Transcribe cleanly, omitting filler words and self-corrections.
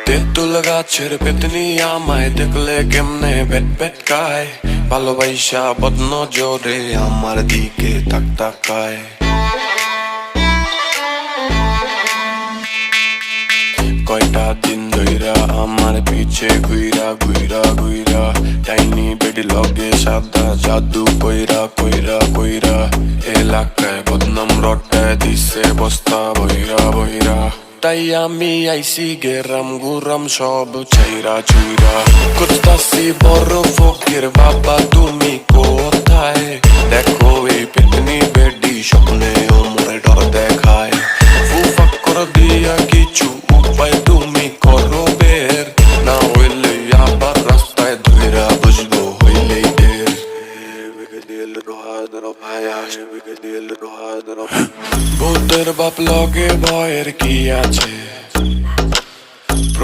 তেঁতুল গাছের পেতনি আমায় দেখলে কেমনে বেট বেট কায়, ভালোবাসা বদনজরে আমার দিকে তাক তাকায়। কয়টা দিন ধইরা আমার পিছে ঘুইরা ঘুইরা ঘুইরা, টাইনি বেডি লগে সাদা জাদু কইরা কইরা কইরা, এলাকায় বদনাম রটায় দিছে বস্তা বইরা বইরা। তাই আমি আইসি গেরাম গুরাম সব ছাইরা চুইরা, খুঁজতাছি বড় ফকির বাবা তুমি কোথায়, দেখো এই পেতনি বেডি স্বপ্নে ও মোরে ডর দেখায়। ফুফাক করে দিয়া কিছু উপায় তুমি করো বের, না হইলে আবার রাস্তায় ধইরা বুঝবো হইলেই ঢের। ভূতের বাপ লগে ভয়ের কি আছে,